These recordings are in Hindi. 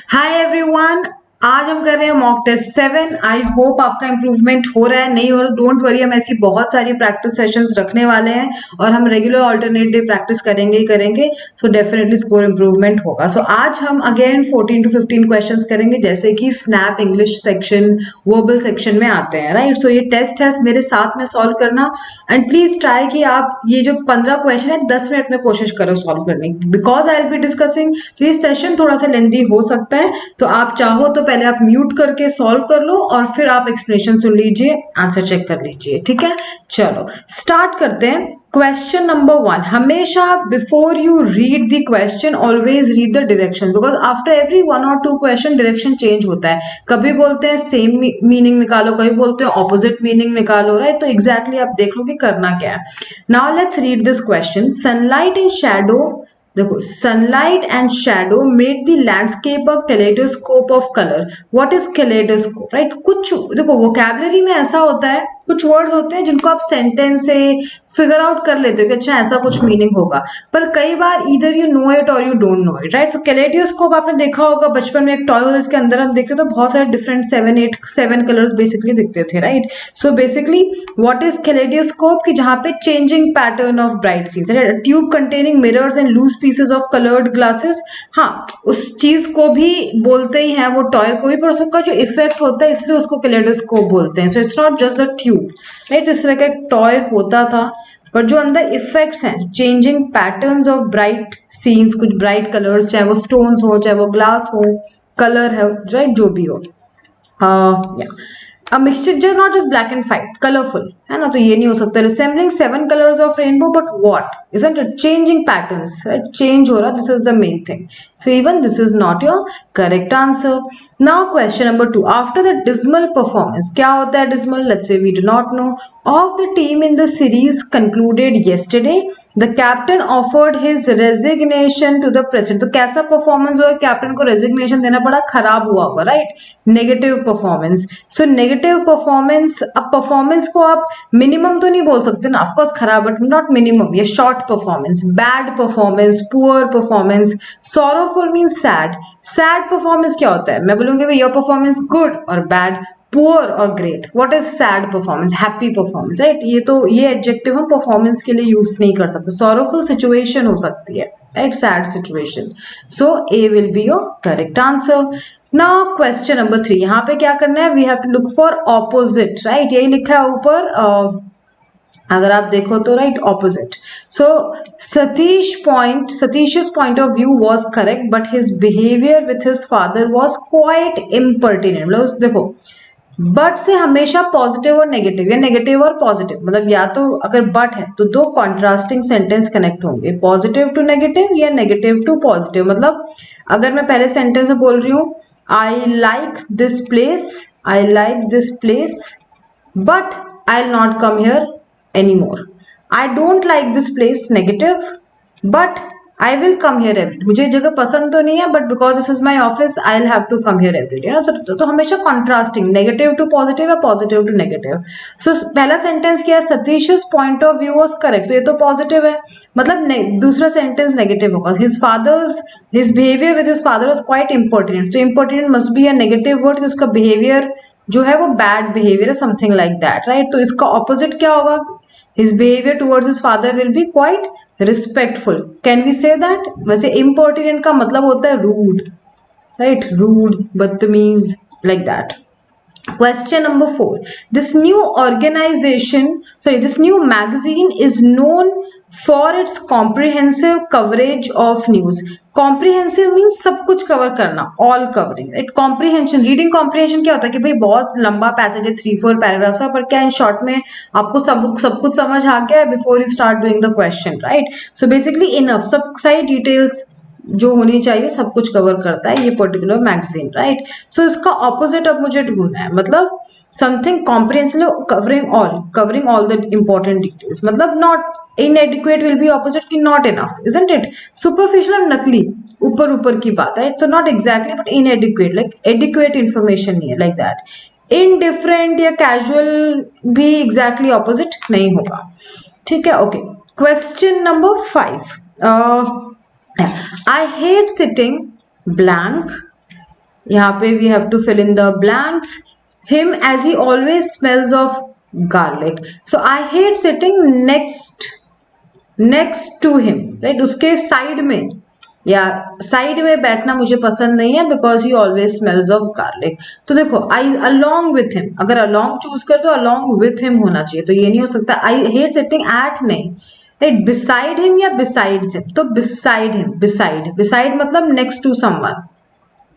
हाय एवरीवन, आज हम कर रहे हैं मॉक टेस्ट 7। आई होप आपका इंप्रूवमेंट हो रहा है, नहीं हो रहा डोंट वरी, हम ऐसी बहुत सारी प्रैक्टिस सेशंस रखने वाले हैं और हम रेगुलर ऑल्टरनेट डे प्रैक्टिस करेंगे ही करेंगे। सो डेफिनेटली स्कोर इंप्रूवमेंट होगा। सो आज हम अगेन 14 to 15 क्वेश्चंस करेंगे, जैसे कि snap English section, verbal section में आते हैं, राइट। सो ये टेस्ट है, मेरे साथ में सॉल्व करना एंड प्लीज ट्राई कि आप ये जो 15 क्वेश्चन है 10 मिनट में कोशिश करो सॉल्व करने की, because I will be discussing. तो ये सेशन थोड़ा सा लेंदी हो सकता है, तो आप चाहो तो पहले आप म्यूट करके सॉल्व कर लो और फिर आप एक्सप्लेनेशन सुन लीजिए, आंसर चेक कर लीजिए, ठीक है। चलो स्टार्ट करते हैं। क्वेश्चन नंबर 1, हमेशा before you read the question always read the direction, because after every 1 or 2 question direction change होता है। कभी बोलते हैं सेम मीनिंग निकालो, कभी बोलते हैं ऑपोजिट मीनिंग निकालो, राइट। तो एग्जैक्टली आप देख लो कि करना क्या है। Now let's read this question. Sunlight and shadow, देखो, sunlight and shadow made the landscape a kaleidoscope of colour. What is kaleidoscope, right. कुछ देखो वोकैबुलरी में ऐसा होता है, कुछ वर्ड्स होते हैं जिनको आप सेंटेंस से फिगर आउट कर लेते हो कि अच्छा ऐसा कुछ मीनिंग होगा, पर कई बार इधर यू नो इट और you don't know it, right. So kaleidoscope आपने देखा होगा, बचपन में एक टॉय होता है, इसके अंदर हम देखते तो बहुत सारे डिफरेंट 7 कलर्स बेसिकली दिखते थे, right. So basically what is kaleidoscope, कि जहां पे changing pattern of bright scenes, tube containing mirrors and loose pieces of coloured glasses. हाँ, उस चीज को भी बोलते ही हैं, वो टॉय को भी, पर उसका जो इफेक्ट होता है इसलिए उसको कैलेडोस्कोप बोलते हैं। सो it's not just the tube, right. इस तरह का एक टॉय होता था, पर जो अंदर इफेक्ट्स हैं, changing patterns of bright scenes, कुछ ब्राइट कलर्स, चाहे वो स्टोन्स हो, चाहे वो ग्लास हो, कलर है, राइट, जो भी हो। A mixture just not just black and white, colorful, है ना। तो ये नहीं हो सकता। Resembling 7 colors of rainbow, but what? Isn't it changing patterns, right? Change हो रहा, this is the main thing. So even this is not your correct answer. Now question number 2. After the dismal performance, क्या होता है dismal? Let's say we do not know. Of the team in the series concluded yesterday, the captain offered his resignation to the president. तो कैसा परफॉर्मेंस हुआ, कैप्टन को रेजिग्नेशन देना पड़ा, खराब हुआ होगा, right. Negative performance. So negative performance, अब परफॉर्मेंस को आप मिनिमम तो नहीं बोल सकते ना, ऑफकोर्स खराब, बट नॉट मिनिमम, ये short performance, bad performance, poor performance. Sorrowful means sad. Sad performance क्या होता है, मैं बोलूंगी योर परफॉर्मेंस गुड और बैड, पुअर और great. What is sad performance, happy performance, right. ये तो ये एडजेक्टिव हम परफॉर्मेंस के लिए यूज नहीं कर सकते। सॉरोफुल सिचुएशन हो सकती है, right, sad situation. So A will be your correct answer. Now question number 3, यहाँ पे क्या करना है, we have to look for opposite, right. यही लिखा है ऊपर, अगर आप देखो तो, right, opposite. So Satish's point of view was correct, but his behavior with his father was quite impertinent। मतलब देखो, बट से हमेशा पॉजिटिव और नेगेटिव, या नेगेटिव और पॉजिटिव, मतलब या तो अगर बट है तो दो कॉन्ट्रास्टिंग सेंटेंस कनेक्ट होंगे, पॉजिटिव टू नेगेटिव या नेगेटिव टू पॉजिटिव। मतलब अगर मैं पहले सेंटेंस में बोल रही हूँ I like this place but I will not come here anymore. I don't like this place, negative, but I will come here every day. मुझे जगह पसंद तो नहीं है, but because this is my office, I'll have to come here every day. तो हमेशा contrasting, negative to positive या positive to negative. So पहला सेंटेंस क्या है, Satish's point of view was correct, तो ये तो positive है, मतलब दूसरा सेंटेंस negative होगा। His behavior with his father was quite impertinent. So impertinent must be a negative word, कि उसका behavior जो है वो बैड बिहेवियर है, समथिंग लाइक दैट, राइट। तो इसका ऑपोजिट क्या होगा, his behavior towards his father will be quite respectful. Can we say that? वैसे impertinent का मतलब होता है rude, right? Rude, बदतमीज, like that. Question number 4. This new magazine is known for its comprehensive coverage of news. Comprehensive means सब कुछ कवर करना, all covering, right? Comprehension, reading comprehension क्या होता है कि भाई बहुत लंबा पैसेज है, 3-4 पैराग्राफ्स है, पर क्या इन शॉर्ट में आपको सब कुछ समझ आ गया है before you start doing the question, right. So basically enough, सब सारी डिटेल्स जो होनी चाहिए सब कुछ कवर करता है ये पर्टिकुलर मैगजीन, राइट। सो इसका ऑपोजिट अब मुझे ढूंढना है, मतलब something comprehensive, covering all the important details, मतलब not inadequate will be opposite की not enough, isn't it? Superficial और नकली, ऊपर की बात है, so not exactly but inadequate, like adequate information नहीं है, like that. Indifferent या casual भी exactly opposite नहीं होगा, ठीक है। Okay, question number 5. I hate sitting blank यहाँ पे we have to fill in the blanks. Him as he always smells of garlic. So I hate sitting next to him, right? उसके साइड में या साइड में बैठना मुझे पसंद नहीं है because he always smells of garlic. तो देखो आई अलोंग विथ हिम, अगर अलोंग चूज कर तो अलोंग विथ हिम होना चाहिए, तो ये नहीं हो सकता. आई हेट सिटिंग एट नहीं, राइट? बिसाइड हिम या बिसाइड्स हिम, तो बिसाइड हिम. बिसाइड मतलब next to someone,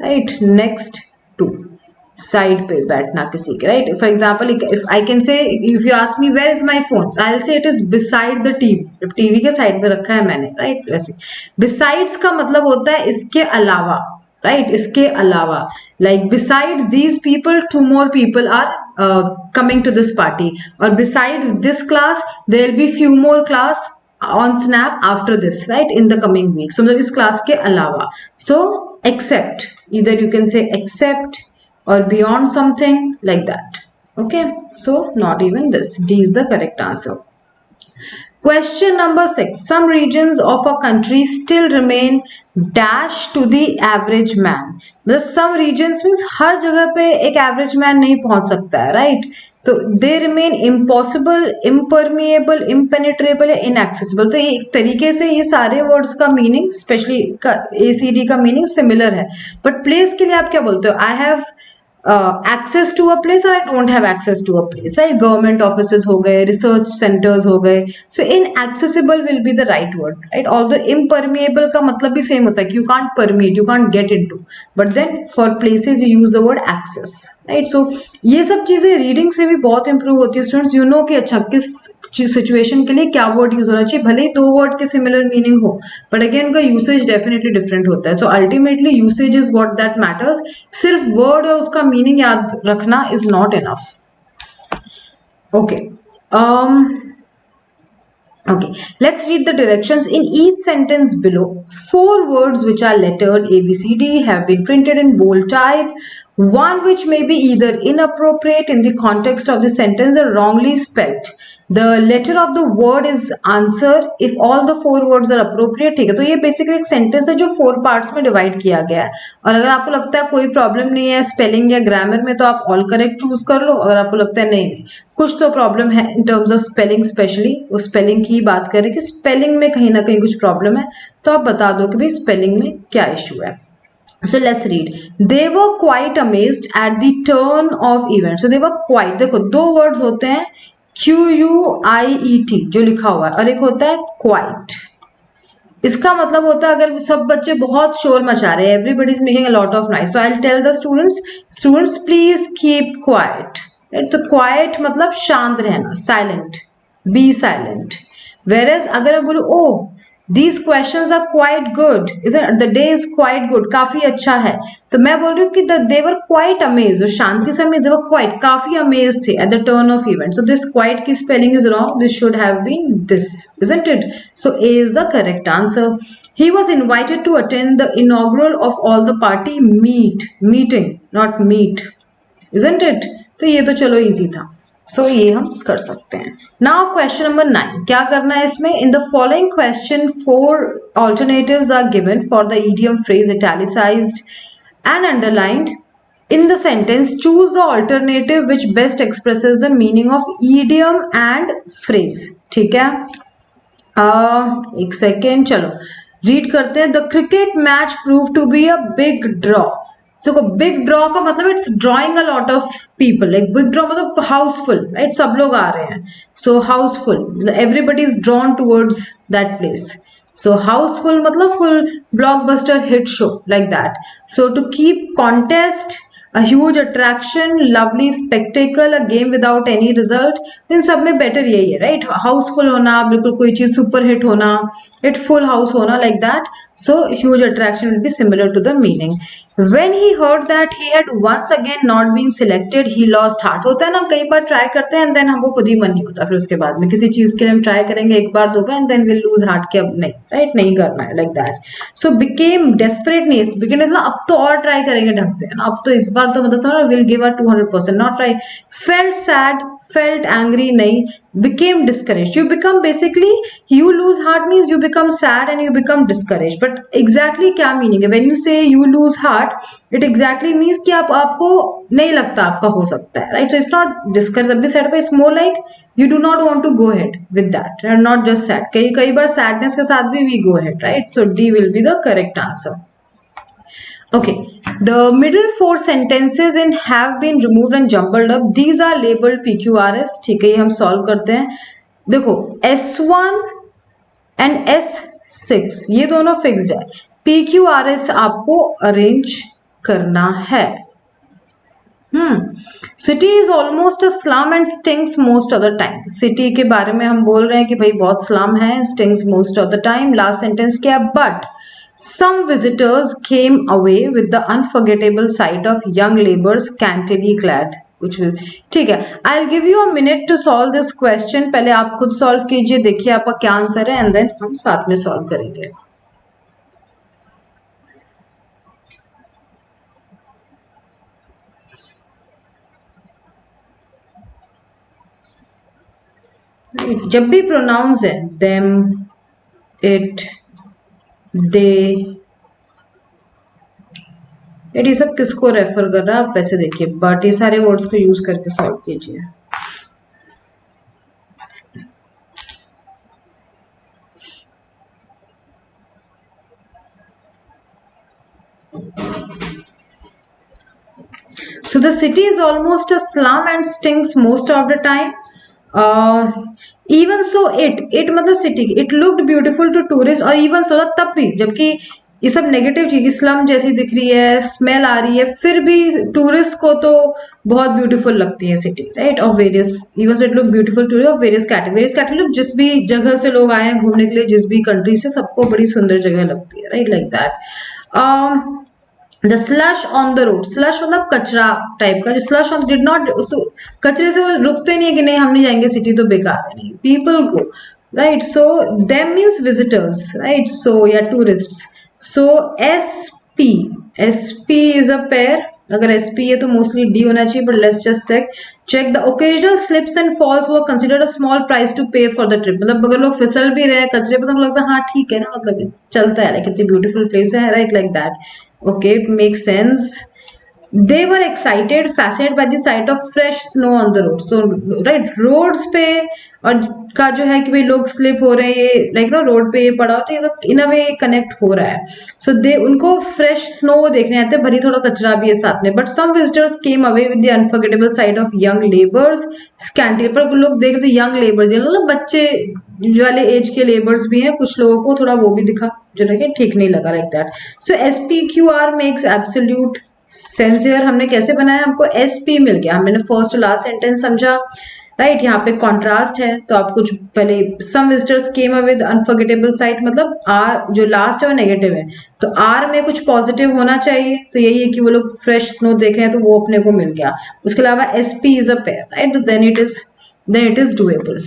right? Next to, side पे बैठना किसी के, राइट? For example if I can say, if you ask me where is my phone, I will say it is beside the TV. जब टीवी के साइड पे रखा है मैंने, राइट? वैसे बिसाइड्स का मतलब होता है इसके अलावा, राइट? इसके अलावा, like besides these people 2 more people are coming to this party, or besides this class there will be few more class on snap after this, right, in the coming week. So मतलब इस क्लास के अलावा. So except, either you can say except or beyond something like that. Okay, so not even this. D is the correct answer. Question number 6. Some regions of a country still remain dash to the average man. मतलब some regions means हर जगह पे एक average man नहीं पहुंच सकता है, right? तो they remain impossible, impermeable, impenetrable, inaccessible. तो ये एक तरीके से ये सारे words का meaning, especially का ACD का meaning similar है. But place के लिए आप क्या बोलते हो? I have access to a place or I don't have access to a place, right? Government offices हो गए, research centers हो गए. So inaccessible will be the right word, right? Although impermeable का मतलब भी same होता है कि you can't permeate, you can't get into, but then for places you use the word access, right? So ये सब चीजें reading से भी बहुत improve होती है. Students, you know कि अच्छा किस सिचुएशन के लिए क्या वर्ड यूज होना चाहिए, भले ही 2 वर्ड के सिमिलर मीनिंग हो, बट अगेन उनका यूसेज डेफिनेटली डिफरेंट होता है. So ultimately usage is what that matters. सिर्फ वर्ड और उसका मीनिंग याद रखना is not enough. Okay, okay, let's read the directions. In each sentence below, 4 words which are lettered A, B, C, D have been printed in bold type. One which may be either inappropriate in the context of the sentence or wrongly spelled. The letter of the word is answer if all the 4 words are appropriate. ठीक है, तो ये बेसिकली एक सेंटेंस है जो 4 पार्ट्स में डिवाइड किया गया है. और अगर आपको लगता है कोई प्रॉब्लम नहीं है स्पेलिंग या ग्रामर में, तो आप ऑल करेक्ट चूज कर लो. अगर आपको लगता है नहीं कुछ तो प्रॉब्लम है in terms of spelling, specially उस स्पेलिंग की बात करें कि स्पेलिंग में कहीं ना कहीं कुछ प्रॉब्लम है, तो आप बता दो कि भाई स्पेलिंग में क्या इशू है. So let's read. They were quite amazed at the turn of events. So they were quite, देखो 2 words होते हैं QUIET जो लिखा हुआ है, और एक होता है quite. इसका मतलब होता है अगर सब बच्चे बहुत शोर मचा रहे हैं, everybody is making a lot of noise, so I'll tell the students please keep quiet. तो quiet मतलब शांत रहना, silent, be silent. Whereas अगर मैं बोलूं oh these questions are quite good, isn't it? The day is quite good, काफी अच्छा है, तो मैं बोल रही हूँ कि they were quite amazed. शांति से amazed, they were quite, काफी amazed थे at the turn of events. So this quite की spelling is wrong. This should have been this, isn't it? So A is the correct answer. He was invited to attend the inaugural of all the party meeting, not meet, isn't it? तो ये तो चलो easy था. सो ये हम कर सकते हैं. Now question number 9. क्या करना है इसमें? In the following question 4 alternatives are given for the idiom phrase italicized and underlined in the sentence. Choose the alternative which best expresses the meaning of idiom and phrase. ठीक है, एक सेकेंड, चलो रीड करते हैं. The cricket match prove to be a big draw. देखो बिग ड्रॉ का मतलब it's drawing a lot of people. Like big draw मतलब हाउसफुल, राइट? सब लोग आ रहे हैं. So housefull, everybody is drawn towards that place. So housefull मतलब full blockbuster hit show, like that. So to keep contest, a huge attraction, lovely spectacle, a game without any result. इन सब में बेटर यही है, राइट? हाउसफुल होना, बिल्कुल कोई चीज सुपर हिट होना, इट फुल हाउस होना, like that. So huge attraction will be similar to the meaning. When he heard that he had once again not been selected, he lost heart. होता है ना, कई बार ट्राई करते हैं एंड देन हमको खुद ही मन नहीं होता, फिर उसके बाद में किसी चीज के लिए हम ट्राई करेंगे 1 बार 2 बार and then will lose heart कि अब नहीं, राइट? नहीं करना है, like that. So became desperateness, became मतलब अब तो और ट्राई करेंगे ढंग से, अब तो इस बार तो मतलब समझ, will give a 200%, not try. Felt sad, felt angry, nahi. Became discouraged, you become, basically you lose heart means you become sad and you become discouraged, but but exactly क्या मीनिंग है when you say you lose heart, it exactly means कि आपको नहीं लगता आपका हो सकता है, right? So it's not discouragably said, it's more like you do not want to go ahead with that and not just sad. कई कई बार सैडनेस के साथ भी we go ahead, right? So D will be the correct answer. Okay, the middle four sentences in have been removed and jumbled up. These are labeled PQRS. ठीक है, ये हम सॉल्व करते हैं। देखो S1 एंड S6 ये दोनों फिक्स्ड है, PQRS आपको अरेंज करना है। City is almost a slum and stings most of the time. City के बारे में हम बोल रहे हैं कि भाई बहुत स्लम है, stings most of the time. Last sentence क्या है? But some visitors came away with the unforgettable sight of young laborers scantily clad, कुछ भी ठीक है। I'll give you a minute to solve this question। पहले आप खुद सॉल्व कीजिए, देखिए आपका क्या आंसर है एंड देन हम साथ में सॉल्व करेंगे। जब भी प्रोनाउंस है them, it, they, ये सब किसको रेफर कर रहा है आप वैसे देखिए, बट ये सारे वर्ड्स को यूज करके सॉल्व कीजिए। So the city is almost a slum and stinks most of the time. Even so it मतलब city, it looked beautiful to tourists, और even so तब भी, जबकि ये सब नेगेटिव चीज स्लम जैसी दिख रही है, स्मेल आ रही है, फिर भी टूरिस्ट को तो बहुत ब्यूटीफुल लगती है city, right? Of various, even so it look beautiful two of various category, जिस भी जगह से लोग आए हैं घूमने के लिए, जिस भी कंट्री से, सबको बड़ी सुंदर जगह लगती है, right? Like that. The slush on the road, slush मतलब कचरा टाइप का, जो स्लश ऑन डिड नॉट, कचरे से वो रुकते नहीं है कि नहीं हम नहीं जाएंगे सिटी तो बेकार है, नहीं, people go, right? So them means visitors, right? So या tourists. So SP is a pair, अगर SP है तो मोस्टली D होना चाहिए, but let's just check the occasional slips and falls were considered a small price to pay for the trip. मतलब अगर लोग फिसल भी रहे हैं कचरे पे तो लगता है हाँ ठीक है ना, मतलब चलता है, कितनी ब्यूटीफुल प्लेस है, right? Like that. Okay, it makes sense. They were excited, fascinated by the sight of fresh snow on the roads. So, right, roads पे और का जो है कि भाई लोग स्लिप हो रहे हैं, ये लाइक नो रोड पे ये पड़ा हो, तो ये तो इन अ वे कनेक्ट हो रहा है। सो दे उनको फ्रेश स्नो देखने आते हैं, भरी थोड़ा कचरा भी है साथ में। But some visitors came away with the unforgettable sight of young labours scanty, पर लोग देख रहे थे यंग लेबर्स, ये मतलब बच्चे वाले एज के लेबर्स भी हैं, कुछ लोगों को थोड़ा वो भी दिखा जो लगे ठीक नहीं लगा, like that. So SPQR makes absolute sense. Here हमने कैसे बनाया, हमको SP मिल गया, हमने फर्स्ट लास्ट सेंटेंस समझा, राइट? यहाँ पे कॉन्ट्रास्ट है तो आप कुछ पहले some visitors came away with unforgettable sight, मतलब R जो लास्ट है वो नेगेटिव है, तो R में कुछ पॉजिटिव होना चाहिए, तो यही है कि वो लोग फ्रेश स्नो देख रहे हैं तो वो अपने को मिल गया। उसके अलावा SP is a pair, right? तो देन इट इज डूएबल,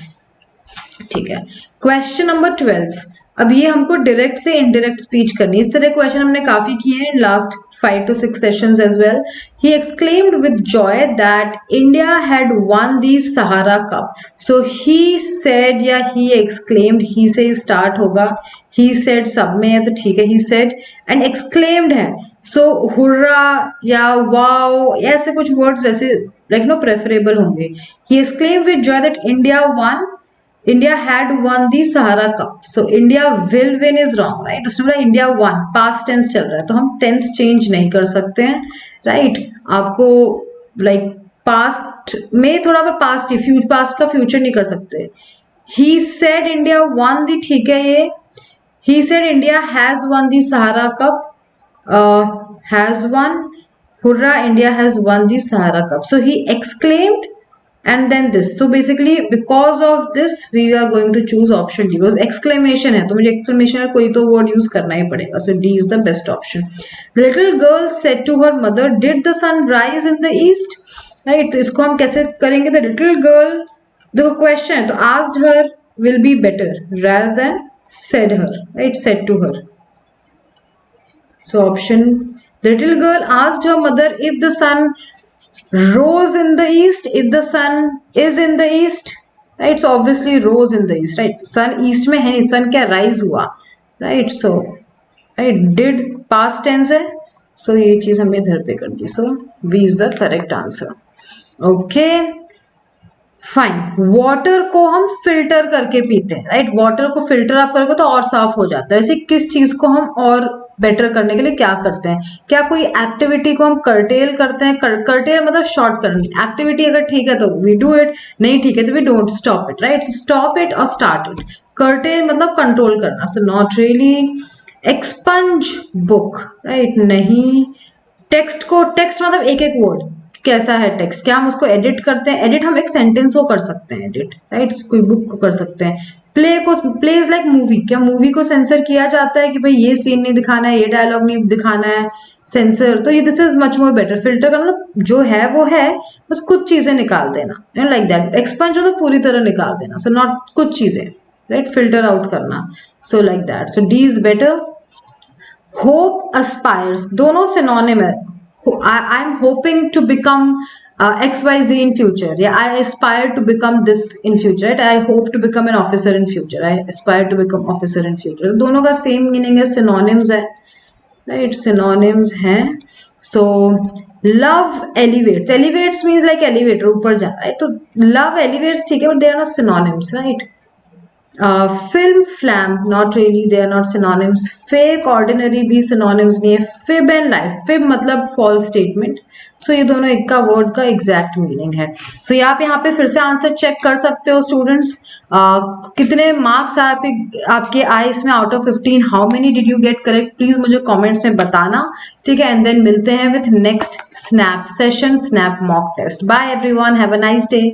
ठीक है। क्वेश्चन नंबर 12, अब ये हमको डायरेक्ट से इनडायरेक्ट स्पीच करनी है। इस तरह क्वेश्चन हमने काफी किए हैं last 5 to 6 sessions as well. He exclaimed with joy that India had won the Sahara Cup. So he said या he exclaimed, he से start होगा, he said सब में है तो ठीक है, he said, and exclaimed है, so hurrah या wow ऐसे कुछ words वैसे like no preferable होंगे। He exclaimed with joy that India had won the Sahara Cup. So India will win is wrong, right? उसने बोला India won, past tense चल रहा है, तो हम tense change नहीं कर सकते हैं, right? आपको like past में थोड़ा पर past past का future नहीं कर सकते। He said India won the, ठीक है ये। He said India has won the Sahara Cup. Has won. Hurrah! India has won the Sahara Cup. So he exclaimed. And then this, so basically because of this we are going to choose option D, because exclamation है तो मुझे exclamation में कोई तो word use करना ही पड़ेगा, so D is the best option. The little girl said to her mother, did the sun rise in the east, right? तो इसको हम कैसे करेंगे? The little girl, the question है तो asked her will be better rather than said her, right? Said to her. So option, the little girl asked her mother if the sun rose in the east, if the sun is in the east, right? So obviously rose in the east, right? Sun east में है नहीं, sun क्या rise हुआ, right? So right, did past tense है, सो ये चीज हमने इधर पे कर दी, so B is the correct answer. Okay fine, water को हम फिल्टर करके पीते हैं, राइट, वाटर को फिल्टर आप करोगे तो और साफ हो जाता है। वैसे किस चीज को हम और बेटर करने के लिए क्या करते हैं, क्या कोई एक्टिविटी को हम कर्टेल करते हैं, कर्टेल मतलब शॉर्ट करनी, एक्टिविटी अगर ठीक है तो वी डू इट, नहीं ठीक है तो we don't stop it, right, stop it और स्टार्ट इट। कर्टेल मतलब कंट्रोल करना, so not really. Expunge book, right, नहीं। टेक्स्ट को, टेक्स्ट मतलब एक एक वर्ड, कैसा है टेक्स्ट, क्या हम उसको एडिट करते हैं, एडिट हम एक सेंटेंस को कर सकते हैं एडिट, राइट, कोई बुक को कर सकते हैं। प्ले को, प्ले इज लाइक मूवी, क्या मूवी को सेंसर किया जाता है कि भाई ये सीन नहीं दिखाना है, ये डायलॉग नहीं दिखाना है, सेंसर, तो ये this is much more better. Filter का मतलब जो है वो है, बस कुछ चीजें निकाल देना, लाइक दैट। एक्सपंज मतलब पूरी तरह निकाल देना, सो नॉट कुछ चीजें, राइट, फिल्टर आउट करना, so like that, so D is better. Hope aspires, दोनों सिनोनिम है। I am hoping to become XYZ in future. Yeah, I aspire to become this in future. Right? I hope to become an officer in future. I aspire to become officer in future. तो दोनों का same meaning है, synonyms है, right? Synonyms हैं. So love elevates. Elevates means like elevator, ऊपर जाना, right? तो love elevates ठीक है, but they are not synonyms, right? Film, flam, not really, they are not synonyms. Fake, ordinary भी synonyms नहीं है. Fib and life, fib मतलब false statement. So ये दोनों एक का word का exact meaning है. So आप यहाँ पे फिर से आंसर चेक कर सकते हो स्टूडेंट्स, कितने मार्क्स आपके आए इसमें out of 15, how many did you get correct, please मुझे कमेंट्स में बताना, ठीक है, एंड देन मिलते हैं with next snap session, snap mock test. Bye everyone, have a nice day.